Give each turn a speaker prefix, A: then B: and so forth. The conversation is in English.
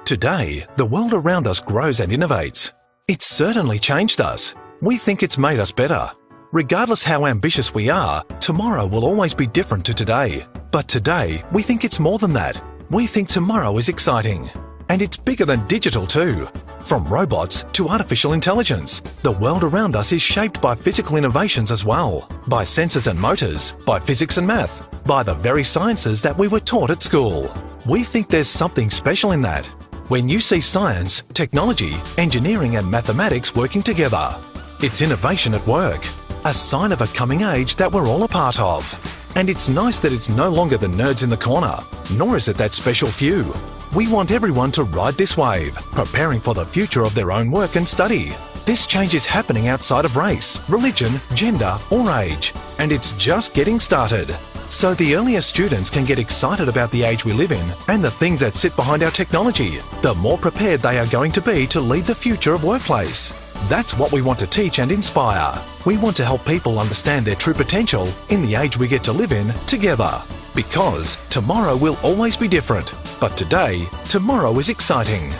A: Today, the world around us grows and innovates. It's certainly changed us. We think it's made us better. Regardless how ambitious we are, tomorrow will always be different to today. But today, we think it's more than that. We think tomorrow is exciting. And it's bigger than digital too. From robots to artificial intelligence, the world around us is shaped by physical innovations as well, by sensors and motors, by physics and math, by the very sciences that we were taught at school. We think there's something special in that. When you see science, technology, engineering and mathematics working together, it's innovation at work, a sign of a coming age that we're all a part of. And it's nice that it's no longer the nerds in the corner, nor is it that special few. We want everyone to ride this wave, preparing for the future of their own work and study. This change is happening outside of race, religion, gender or age, and it's just getting started. So the earlier students can get excited about the age we live in and the things that sit behind our technology, the more prepared they are going to be to lead the future of workplace. That's what we want to teach and inspire. We want to help people understand their true potential in the age we get to live in together. Because tomorrow will always be different, but today, tomorrow is exciting.